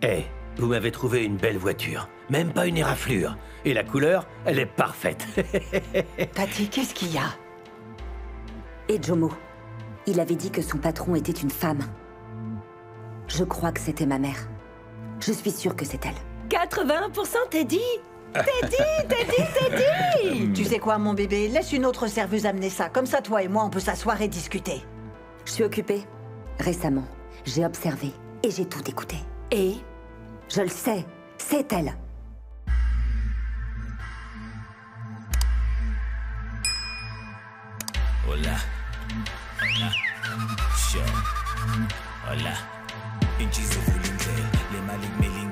Eh, vous m'avez trouvé une belle voiture. Même pas une éraflure. Et la couleur, elle est parfaite. Tati, qu'est-ce qu'il y a? Et Jomo, il avait dit que son patron était une femme. Je crois que c'était ma mère. Je suis sûre que c'est elle. 81% Teddy. Teddy. Tu sais quoi, mon bébé? Laisse une autre serveuse amener ça. Comme ça, toi et moi, on peut s'asseoir et discuter. Je suis occupée. Récemment, j'ai observé et j'ai tout écouté. Et? Je le sais, c'est elle. Hola. Hola. Sure. Hola. Inchizo vulindlela, le mali kumele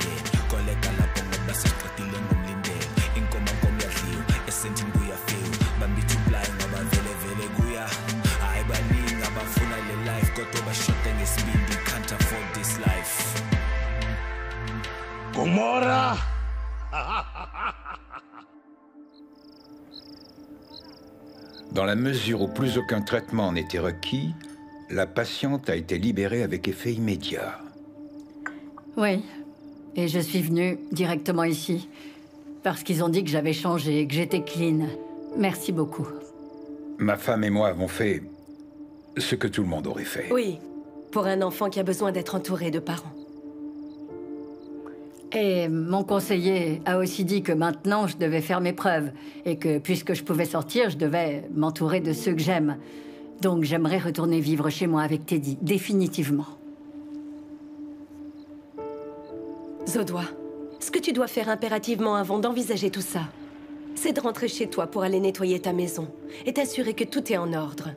koleka lapho ngoba siqedile ngomlindelo. Inkomo yadliwa, esentini kuyafika. Bambithi ublind ngoba vele kuya. Hayi baningi abafuna le life kodwa bashoda ngesibindi, can't afford this life. Gomorra! Dans la mesure où plus aucun traitement n'était requis, la patiente a été libérée avec effet immédiat. Oui. Et je suis venue directement ici. Parce qu'ils ont dit que j'avais changé, que j'étais clean. Merci beaucoup. Ma femme et moi avons fait ce que tout le monde aurait fait. Oui, pour un enfant qui a besoin d'être entouré de parents. Et mon conseiller a aussi dit que maintenant, je devais faire mes preuves. Et que, puisque je pouvais sortir, je devais m'entourer de ceux que j'aime. Donc, j'aimerais retourner vivre chez moi avec Teddy, définitivement. Zodois, ce que tu dois faire impérativement avant d'envisager tout ça, c'est de rentrer chez toi pour aller nettoyer ta maison et t'assurer que tout est en ordre.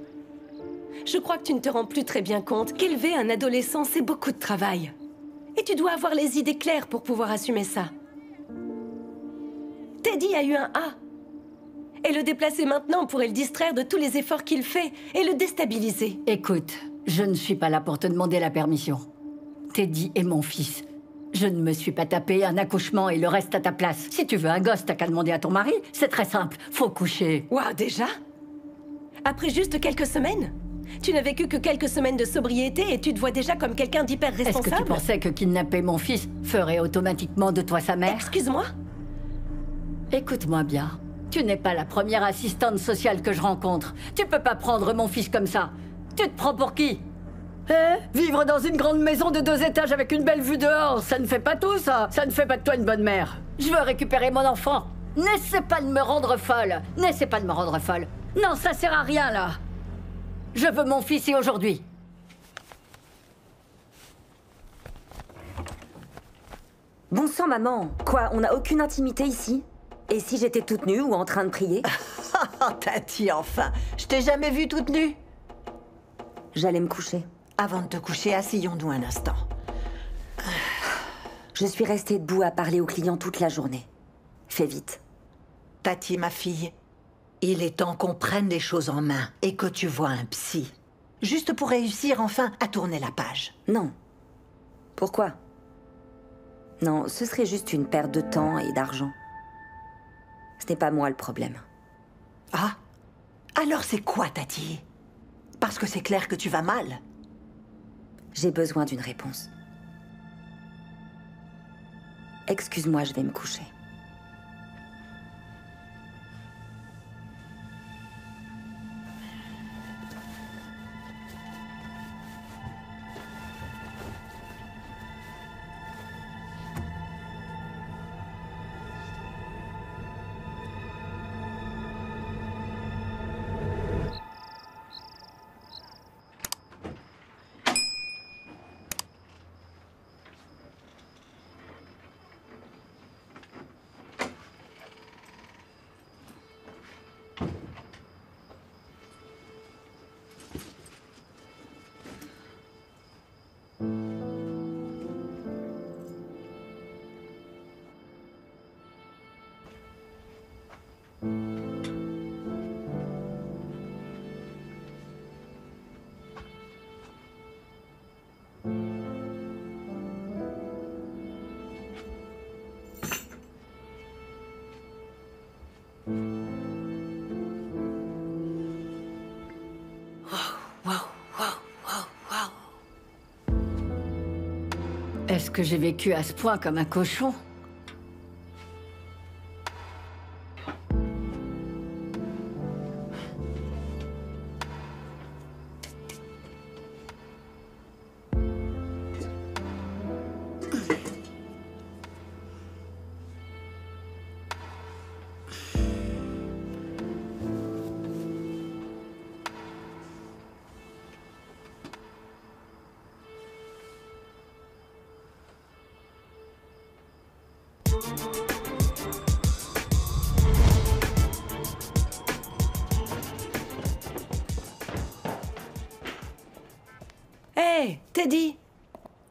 Je crois que tu ne te rends plus très bien compte qu'élever un adolescent, c'est beaucoup de travail. Et tu dois avoir les idées claires pour pouvoir assumer ça. Teddy a eu un A. Et le déplacer maintenant pourrait le distraire de tous les efforts qu'il fait et le déstabiliser. Écoute, je ne suis pas là pour te demander la permission. Teddy est mon fils. Je ne me suis pas tapé un accouchement et le reste à ta place. Si tu veux un gosse, t'as qu'à demander à ton mari. C'est très simple, faut coucher. Waouh, déjà? Après juste quelques semaines? Tu n'as vécu que quelques semaines de sobriété et tu te vois déjà comme quelqu'un d'hyper responsable? Est-ce que tu pensais que kidnapper mon fils ferait automatiquement de toi sa mère? Excuse-moi? Écoute-moi bien. Tu n'es pas la première assistante sociale que je rencontre. Tu peux pas prendre mon fils comme ça. Tu te prends pour qui? Vivre dans une grande maison de 2 étages avec une belle vue dehors, ça ne fait pas tout, ça. Ça ne fait pas de toi une bonne mère. Je veux récupérer mon enfant. N'essaie pas de me rendre folle. N'essaie pas de me rendre folle. Non, ça sert à rien, là. Je veux mon fils et aujourd'hui. Bon sang, maman. Quoi, on n'a aucune intimité ici? Et si j'étais toute nue ou en train de prier? Oh, Tati, enfin. Je t'ai jamais vue toute nue. J'allais me coucher. Avant de te coucher, asseyons-nous un instant. Je suis restée debout à parler aux clients toute la journée. Fais vite. Tati, ma fille, il est temps qu'on prenne les choses en main et que tu vois un psy. Juste pour réussir enfin à tourner la page. Non. Pourquoi? Non, ce serait juste une perte de temps et d'argent. Ce n'est pas moi le problème. Ah? Alors c'est quoi, Tati? Parce que c'est clair que tu vas mal. J'ai besoin d'une réponse. Excuse-moi, je vais me coucher. Est-ce que j'ai vécu à ce point comme un cochon? Hé, Teddy!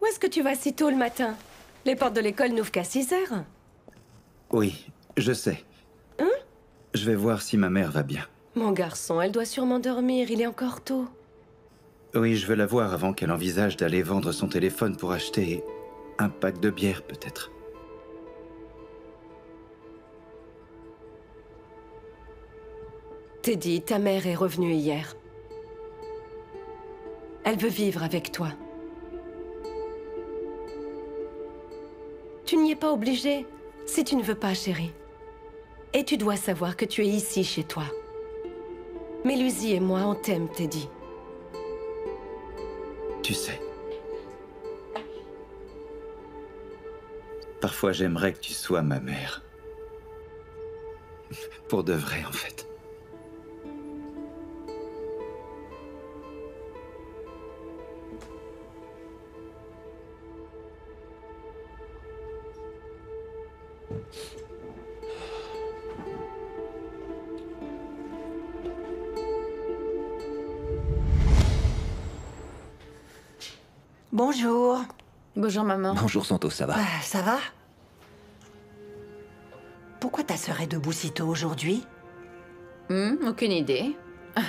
Où est-ce que tu vas si tôt le matin? Les portes de l'école n'ouvrent qu'à 6 heures. Oui, je sais. Hein? Je vais voir si ma mère va bien. Mon garçon, elle doit sûrement dormir, il est encore tôt. Oui, je veux la voir avant qu'elle envisage d'aller vendre son téléphone pour acheter un pack de bière, peut-être. Teddy, ta mère est revenue hier. Elle veut vivre avec toi. Tu n'y es pas obligé, si tu ne veux pas, chérie. Et tu dois savoir que tu es ici, chez toi. Mélusie et moi, on t'aime, Teddy. Tu sais. Parfois, j'aimerais que tu sois ma mère. Pour de vrai, en fait. Bonjour. Bonjour, maman. Bonjour Santos, ça va? Ça va? Pourquoi ta sœur est debout si tôt aujourd'hui? Aucune idée. Ah,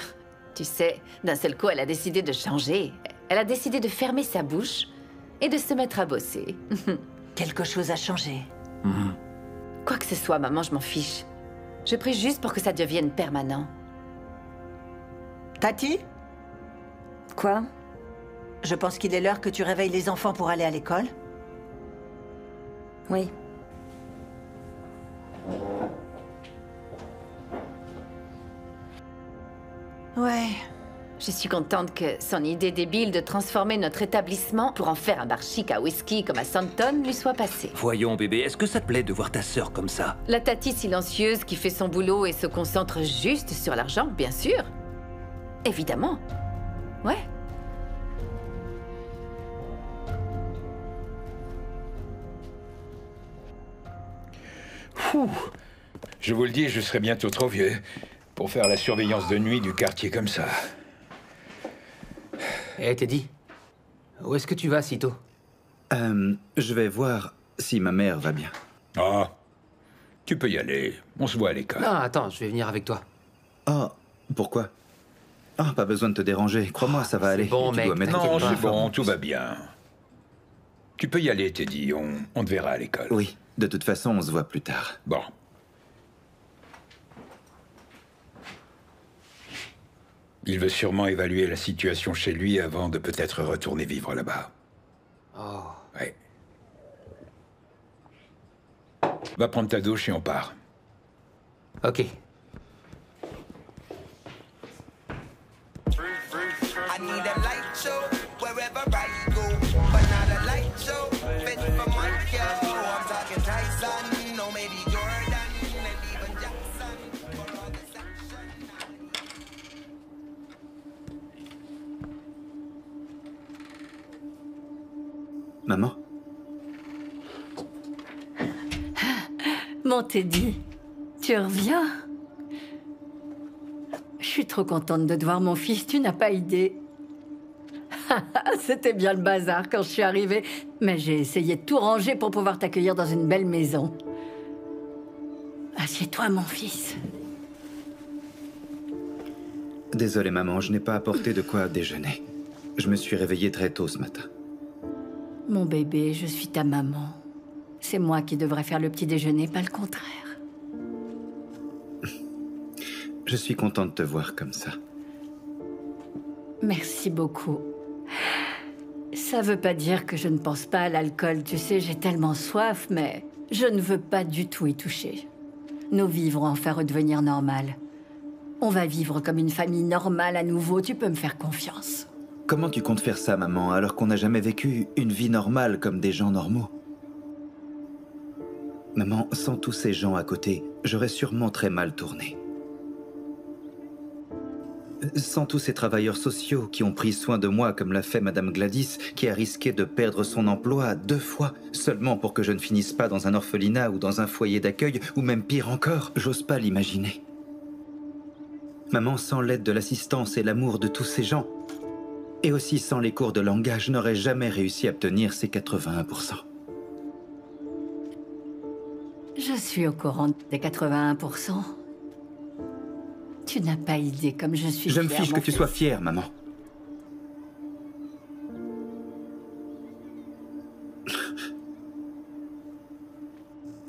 tu sais, d'un seul coup, elle a décidé de changer. Elle a décidé de fermer sa bouche et de se mettre à bosser. Quelque chose a changé. Quoi que ce soit, maman, je m'en fiche. Je prie juste pour que ça devienne permanent. Tati? Quoi? Je pense qu'il est l'heure que tu réveilles les enfants pour aller à l'école. Oui. Ouais. Je suis contente que son idée débile de transformer notre établissement pour en faire un bar chic à whisky comme à Santon lui soit passée. Voyons bébé, est-ce que ça te plaît de voir ta sœur comme ça? La Tati silencieuse qui fait son boulot et se concentre juste sur l'argent, bien sûr. Évidemment. Ouais. Je vous le dis, je serai bientôt trop vieux pour faire la surveillance de nuit du quartier comme ça. Hé Teddy, où est-ce que tu vas si tôt? Je vais voir si ma mère va bien. Ah, tu peux y aller. On se voit à l'école. Non, attends, je vais venir avec toi. Oh, pourquoi? Ah, pas besoin de te déranger. Crois-moi, ça va aller. bon, Tu mec, dois mettre Non, t'inquiète pas. c'est bon, tout va bien. Tu peux y aller, Teddy. On te verra à l'école. Oui, de toute façon, on se voit plus tard. Bon. Il veut sûrement évaluer la situation chez lui avant de peut-être retourner vivre là-bas. Oh. Ouais. Va prendre ta douche et on part. Ok. I need a light show wherever I go, but not a light show fit for my girl. I'm talking Tyson, no maybe Jordan, and even Jackson for all this action. Maman? Mon Teddy, tu reviens? Je suis trop contente de te voir, mon fils, tu n'as pas idée. C'était bien le bazar quand je suis arrivée, mais j'ai essayé de tout ranger pour pouvoir t'accueillir dans une belle maison. Assieds-toi, mon fils. Désolé, maman, je n'ai pas apporté de quoi déjeuner. Je me suis réveillé très tôt ce matin. Mon bébé, je suis ta maman. C'est moi qui devrais faire le petit déjeuner, pas le contraire. Je suis content de te voir comme ça. Merci beaucoup. Ça veut pas dire que je ne pense pas à l'alcool. Tu sais, j'ai tellement soif, mais je ne veux pas du tout y toucher. Nos vies vont enfin redevenir normales. On va vivre comme une famille normale à nouveau. Tu peux me faire confiance. Comment tu comptes faire ça, maman, alors qu'on n'a jamais vécu une vie normale comme des gens normaux? Maman, sans tous ces gens à côté, j'aurais sûrement très mal tourné. Sans tous ces travailleurs sociaux qui ont pris soin de moi comme l'a fait Madame Gladys, qui a risqué de perdre son emploi 2 fois, seulement pour que je ne finisse pas dans un orphelinat ou dans un foyer d'accueil, ou même pire encore, j'ose pas l'imaginer. Maman, sans l'aide de l'assistance et l'amour de tous ces gens, et aussi sans les cours de langage, je n'aurais jamais réussi à obtenir ces 81%. Je suis au courant des 81%. Tu n'as pas idée comme je suis Je me fière, fiche que tu sois fière, maman.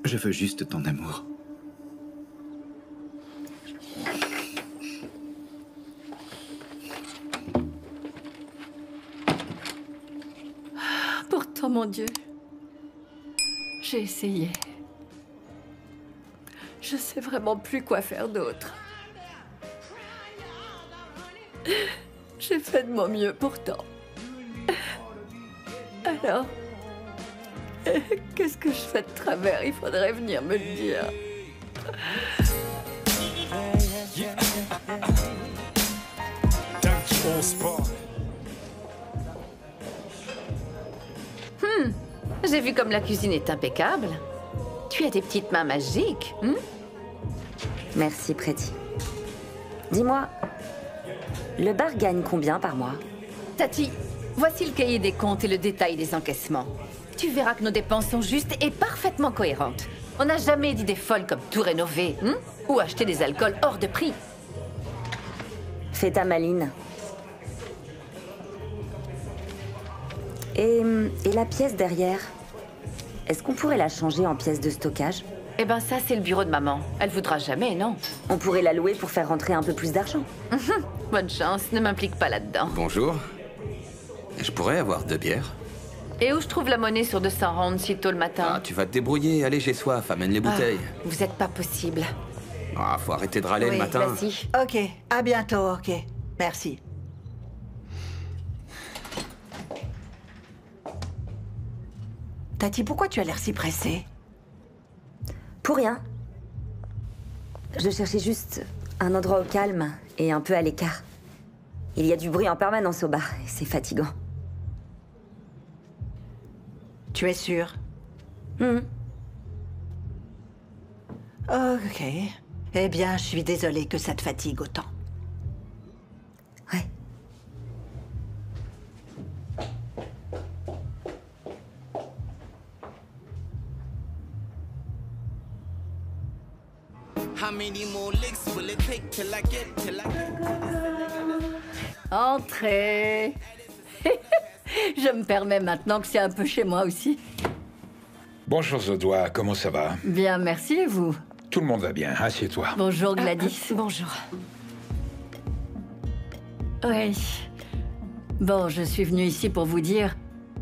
Je veux juste ton amour. Pourtant, mon Dieu, j'ai essayé. Je sais vraiment plus quoi faire d'autre. J'ai fait de mon mieux pourtant. Alors, qu'est-ce que je fais de travers? Il faudrait venir me le dire. J'ai vu comme la cuisine est impeccable. Tu as des petites mains magiques. Merci, Pretty. Dis-moi, le bar gagne combien par mois? Tati, voici le cahier des comptes et le détail des encaissements. Tu verras que nos dépenses sont justes et parfaitement cohérentes. On n'a jamais d'idées folles comme tout rénover, ou acheter des alcools hors de prix. Fais ta maline. Et la pièce derrière, est-ce qu'on pourrait la changer en pièce de stockage? Eh ben ça, c'est le bureau de maman. Elle voudra jamais, non? On pourrait la louer pour faire rentrer un peu plus d'argent. Bonne chance, ne m'implique pas là-dedans. Bonjour. Je pourrais avoir 2 bières? Et où je trouve la monnaie sur 200 rounds si tôt le matin? Ah, tu vas te débrouiller. Allez, j'ai soif. Amène les bouteilles. Vous êtes pas possible. Ah, faut arrêter de râler le matin. Vas-y. Ok, à bientôt, ok. Merci. Tati, pourquoi tu as l'air si pressée? Pour rien. Je cherchais juste un endroit au calme et un peu à l'écart. Il y a du bruit en permanence au bar et c'est fatigant. Tu es sûre? Ok. Eh bien, je suis désolée que ça te fatigue autant. Ouais. Entrez. Je me permets maintenant que c'est un peu chez moi aussi. Bonjour Zodois, comment ça va? Bien, merci, et vous? Tout le monde va bien, assieds-toi. Bonjour Gladys. Bonjour. Oui. Bon, je suis venue ici pour vous dire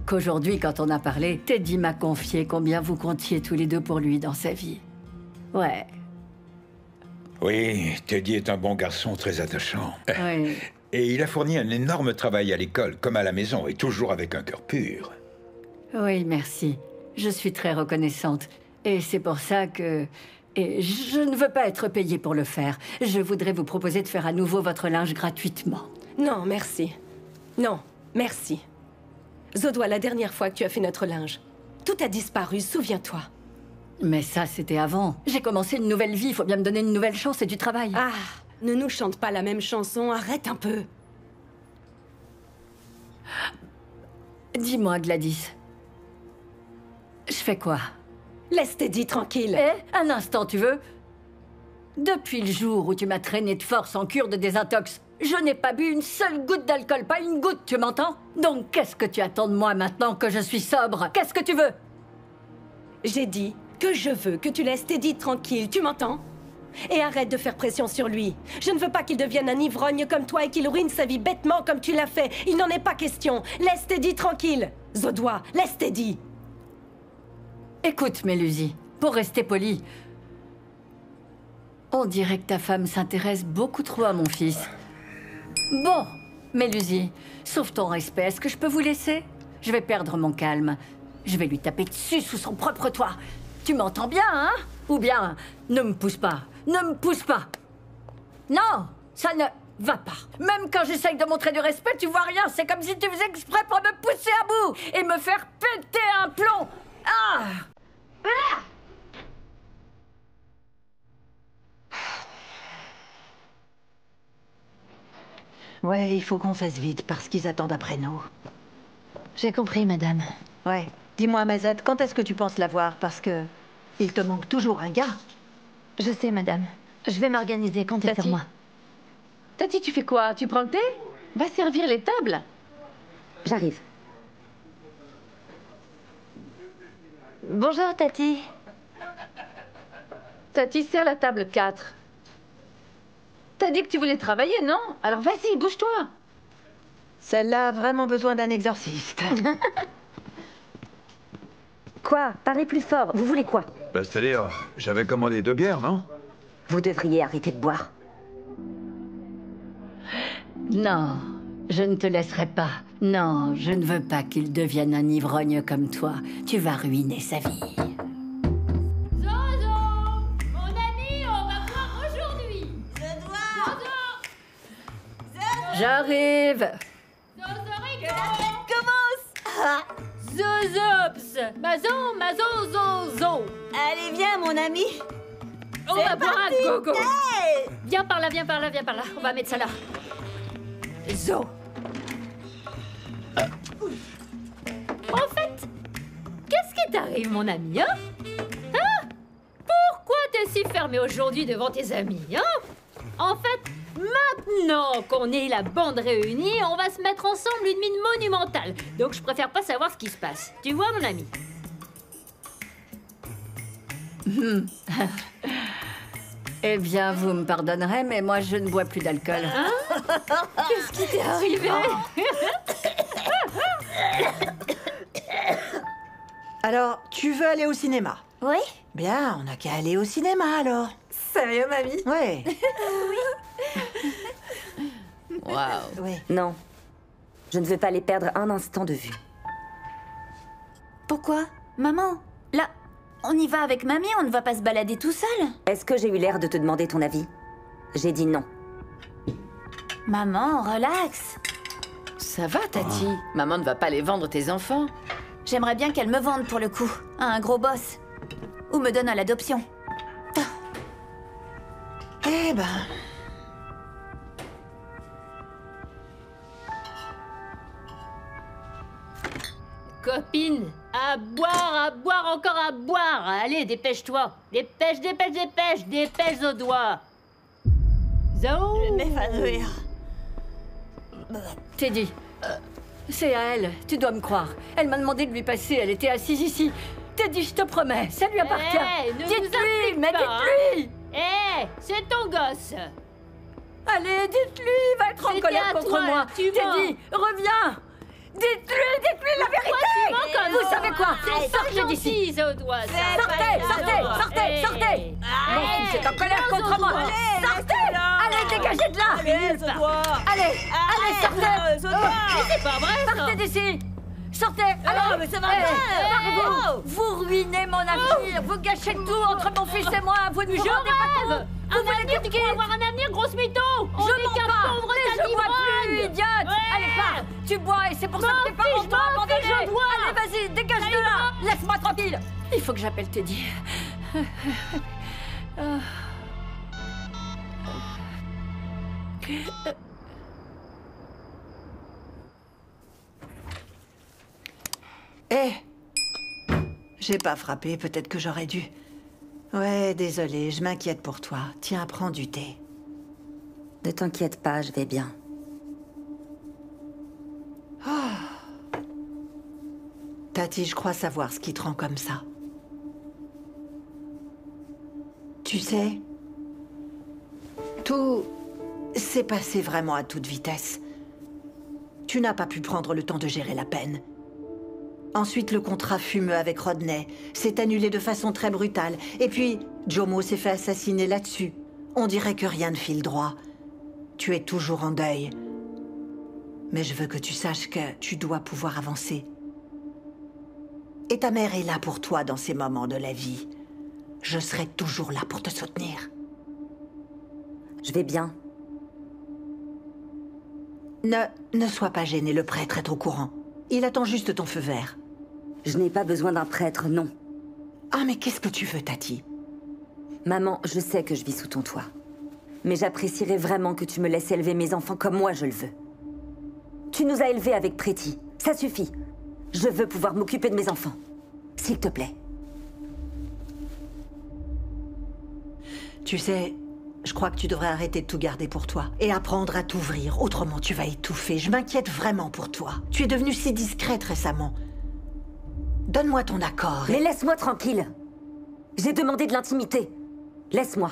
qu'aujourd'hui, quand on a parlé, Teddy m'a confié combien vous comptiez tous les deux pour lui dans sa vie. Ouais. Oui, Teddy est un bon garçon très attachant. Oui. Et il a fourni un énorme travail à l'école, comme à la maison, et toujours avec un cœur pur. Oui, merci. Je suis très reconnaissante. Et c'est pour ça que... Et je ne veux pas être payée pour le faire. Je voudrais vous proposer de faire à nouveau votre linge gratuitement. Non, merci. Non, merci. Zodois, la dernière fois que tu as fait notre linge, tout a disparu, souviens-toi. Mais ça, c'était avant. J'ai commencé une nouvelle vie, il faut bien me donner une nouvelle chance et du travail. Ah, ne nous chante pas la même chanson, arrête un peu. Dis-moi, Gladys. Je fais quoi? Laisse Teddy tranquille. Un instant, tu veux? Depuis le jour où tu m'as traîné de force en cure de désintox, je n'ai pas bu une seule goutte d'alcool, pas une goutte, tu m'entends? Donc qu'est-ce que tu attends de moi maintenant que je suis sobre? Qu'est-ce que tu veux? J'ai dit que je veux que tu laisses Teddy tranquille, tu m'entends? Et arrête de faire pression sur lui. Je ne veux pas qu'il devienne un ivrogne comme toi et qu'il ruine sa vie bêtement comme tu l'as fait. Il n'en est pas question. Laisse Teddy tranquille. Zodwa, laisse Teddy. Écoute, Mélusie, pour rester poli, on dirait que ta femme s'intéresse beaucoup trop à mon fils. Bon, Mélusie, sauf ton respect, est-ce que je peux vous laisser? Je vais perdre mon calme. Je vais lui taper dessus sous son propre toit. Tu m'entends bien, hein? Ou bien, ne me pousse pas. Ne me pousse pas. Non, ça ne va pas. Même quand j'essaye de montrer du respect, tu vois rien. C'est comme si tu faisais exprès pour me pousser à bout et me faire péter un plomb. Ah! Ah! Ouais, il faut qu'on fasse vite parce qu'ils attendent après nous. J'ai compris, madame. Ouais. Dis-moi, Mazat, quand est-ce que tu penses l'avoir? Parce que il te manque toujours un gars. Je sais, madame. Je vais m'organiser. Comptez sur moi. Tati, tu fais quoi? Tu prends le thé? Va servir les tables. J'arrive. Bonjour, Tati. Tati, sers la table 4. T'as dit que tu voulais travailler, non? Alors vas-y, bouge-toi. Celle-là a vraiment besoin d'un exorciste. Quoi? Parlez plus fort. Vous voulez quoi? Bah, c'est-à-dire, j'avais commandé 2 bières, non? Vous devriez arrêter de boire. Non, je ne te laisserai pas. Non, je ne veux pas qu'il devienne un ivrogne comme toi. Tu vas ruiner sa vie. Zozo! Mon ami, on va boire aujourd'hui! J'arrive! Commence! Zozops! Mazon, zozo! Allez, viens, mon ami! On va boire un gogo! Hey! Viens par là, viens par là, viens par là. On va mettre ça là. Zo! En fait, qu'est-ce qui t'arrive, mon ami, hein? Hein? Pourquoi t'es si fermé aujourd'hui devant tes amis, hein? En fait, maintenant qu'on est la bande réunie, on va se mettre ensemble une mine monumentale. Donc je préfère pas savoir ce qui se passe. Tu vois, mon ami? Eh bien, vous me pardonnerez, mais moi, je ne bois plus d'alcool. Hein? Qu'est-ce qui t'est arrivé? Alors, tu veux aller au cinéma? Oui. Bien, on n'a qu'à aller au cinéma alors. Sérieux, mamie? Ouais. Waouh. Oui. Non. Je ne veux pas les perdre un instant de vue. Pourquoi? Maman, là, on y va avec mamie, on ne va pas se balader tout seul. Est-ce que j'ai eu l'air de te demander ton avis? J'ai dit non. Maman, relax. Ça va, Tati? Maman ne va pas les vendre tes enfants. J'aimerais bien qu'elle me vende pour le coup, à un gros boss. Ou me donne à l'adoption. Eh ben... Copine, à boire, encore à boire. Allez, dépêche-toi. Dépêche, dépêche, dépêche, dépêche au doigt. Zo! Je vais m'évanouir. Teddy, c'est à elle. Tu dois me croire. Elle m'a demandé de lui passer. Elle était assise ici. Teddy, je te promets, ça lui appartient. Hey, ne nous Dites-lui, implique mais pas, dites-lui. Hé, c'est ton gosse. Allez, dites-lui, il va être en C'était colère à contre toi, moi. tu Teddy, reviens. Dites-lui la vérité. Comme Vous savez quoi? Sortez d'ici. Sortez, Sortez. Mon fils est en colère contre moi. Sortez. Allez, dégagez de là. Allez, sortez. C'est pas vrai, ça. Sortez d'ici. Sortez. Allez, mais ça va barrez-vous. Vous ruinez mon avenir. Vous gâchez tout entre mon fils et moi. Vous ne vous rendez pas compte. Un avenir, tu crois avoir un avenir, grosse mytho? On Je est mens qu'un pas. pauvre Mais je bois plus, idiote. Ouais. Allez, pars. Tu bois et c'est pour ça que tes parents t'ont abandonné. Allez, vas-y, dégage de là. Laisse-moi tranquille. Il faut que j'appelle Teddy. Eh, j'ai pas frappé, peut-être que j'aurais dû. Ouais, désolé, je m'inquiète pour toi. Tiens, prends du thé. Ne t'inquiète pas, je vais bien. Tati, je crois savoir ce qui te rend comme ça. Tu sais, Tout s'est passé vraiment à toute vitesse. Tu n'as pas pu prendre le temps de gérer la peine. Ensuite, le contrat fumeux avec Rodney s'est annulé de façon très brutale. Et puis, Jomo s'est fait assassiner là-dessus. On dirait que rien ne file droit. Tu es toujours en deuil. Mais je veux que tu saches que tu dois pouvoir avancer. Et ta mère est là pour toi dans ces moments de la vie. Je serai toujours là pour te soutenir. Je vais bien. Ne sois pas gêné, le prêtre est au courant. Il attend juste ton feu vert. Je n'ai pas besoin d'un prêtre, non. Ah, mais qu'est-ce que tu veux, Tati? Maman, je sais que je vis sous ton toit. Mais j'apprécierais vraiment que tu me laisses élever mes enfants comme moi je le veux. Tu nous as élevés avec Pretty. Ça suffit. Je veux pouvoir m'occuper de mes enfants. S'il te plaît. Tu sais, je crois que tu devrais arrêter de tout garder pour toi et apprendre à t'ouvrir. Autrement, tu vas étouffer. Je m'inquiète vraiment pour toi. Tu es devenue si discrète récemment. Donne-moi ton accord. Mais laisse-moi tranquille. J'ai demandé de l'intimité. Laisse-moi.